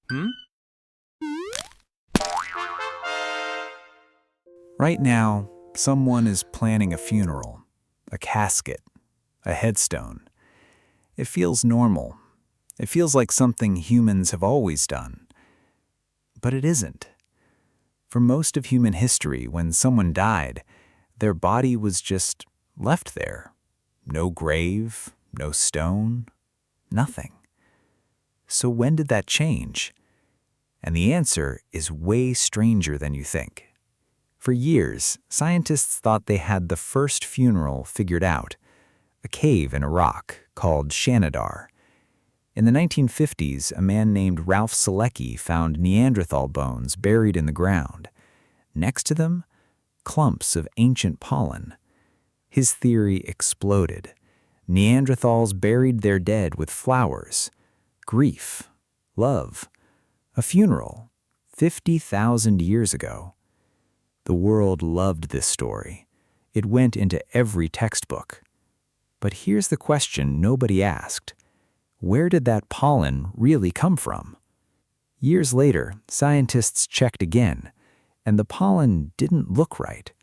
Hmm? Right now, someone is planning a funeral, a casket, a headstone. It feels normal. It feels like something humans have always done. But it isn't. For most of human history, when someone died, their body was just left there. No grave, no stone, nothing. So when did that change? And the answer is way stranger than you think. For years, scientists thought they had the first funeral figured out, a cave in Iraq called Shanidar. In the 1950s, a man named Ralph Selecki found Neanderthal bones buried in the ground. Next to them, clumps of ancient pollen. His theory exploded. Neanderthals buried their dead with flowers, grief, love, a funeral, 50,000 years ago. The world loved this story. It went into every textbook. But here's the question nobody asked. Where did that pollen really come from? Years later, scientists checked again, and the pollen didn't look right.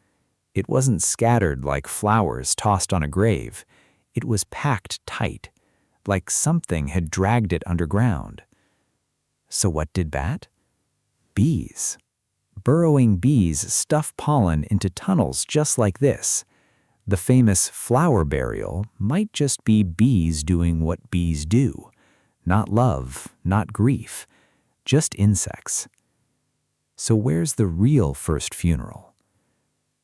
It wasn't scattered like flowers tossed on a grave. It was packed tight, like something had dragged it underground. So what did bat? Bees. Burrowing bees stuff pollen into tunnels just like this. The famous flower burial might just be bees doing what bees do. Not love, not grief, just insects. So where's the real first funeral?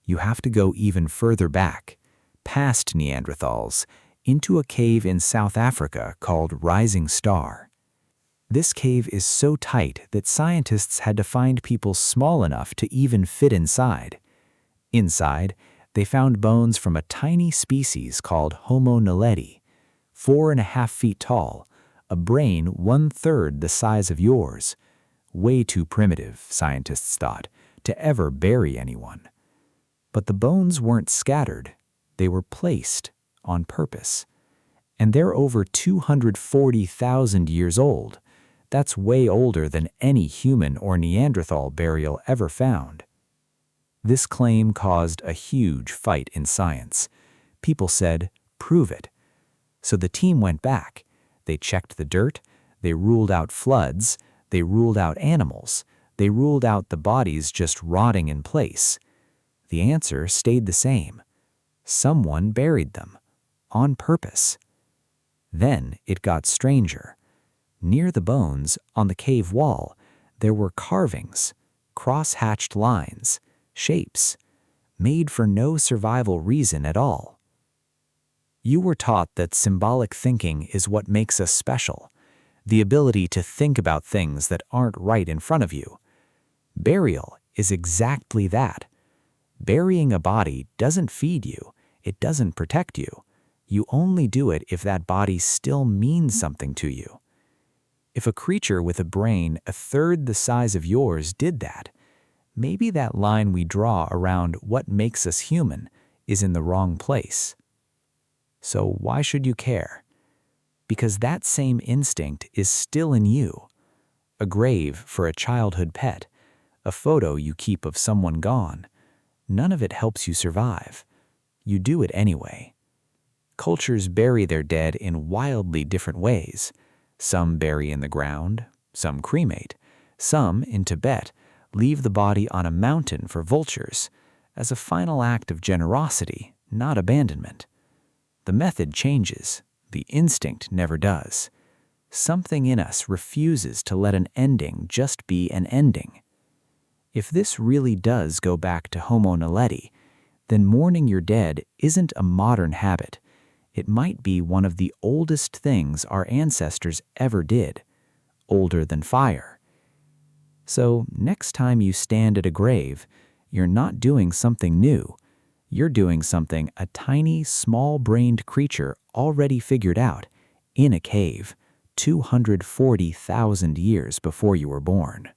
You have to go even further back, past Neanderthals, into a cave in South Africa called Rising Star. This cave is so tight that scientists had to find people small enough to even fit inside. Inside, they found bones from a tiny species called Homo naledi, 4.5 feet tall, a brain 1/3 the size of yours. Way too primitive, scientists thought, to ever bury anyone. But the bones weren't scattered. They were placed on purpose. And they're over 240,000 years old. That's way older than any human or Neanderthal burial ever found. This claim caused a huge fight in science. People said, prove it. So the team went back. They checked the dirt, they ruled out floods, they ruled out animals, they ruled out the bodies just rotting in place. The answer stayed the same. Someone buried them, on purpose. Then it got stranger. Near the bones, on the cave wall, there were carvings, cross-hatched lines, shapes, made for no survival reason at all. You were taught that symbolic thinking is what makes us special, the ability to think about things that aren't right in front of you. Burial is exactly that. Burying a body doesn't feed you, it doesn't protect you. You only do it if that body still means something to you. If a creature with a brain 1/3 the size of yours did that, maybe that line we draw around what makes us human is in the wrong place. So why should you care? Because that same instinct is still in you. A grave for a childhood pet, a photo you keep of someone gone. None of it helps you survive. You do it anyway. Cultures bury their dead in wildly different ways. Some bury in the ground, some cremate, some, in Tibet, leave the body on a mountain for vultures, as a final act of generosity, not abandonment. The method changes, the instinct never does. Something in us refuses to let an ending just be an ending. If this really does go back to Homo naledi, then mourning your dead isn't a modern habit. It might be one of the oldest things our ancestors ever did, older than fire. So next time you stand at a grave, you're not doing something new. You're doing something a tiny, small-brained creature already figured out in a cave 240,000 years before you were born.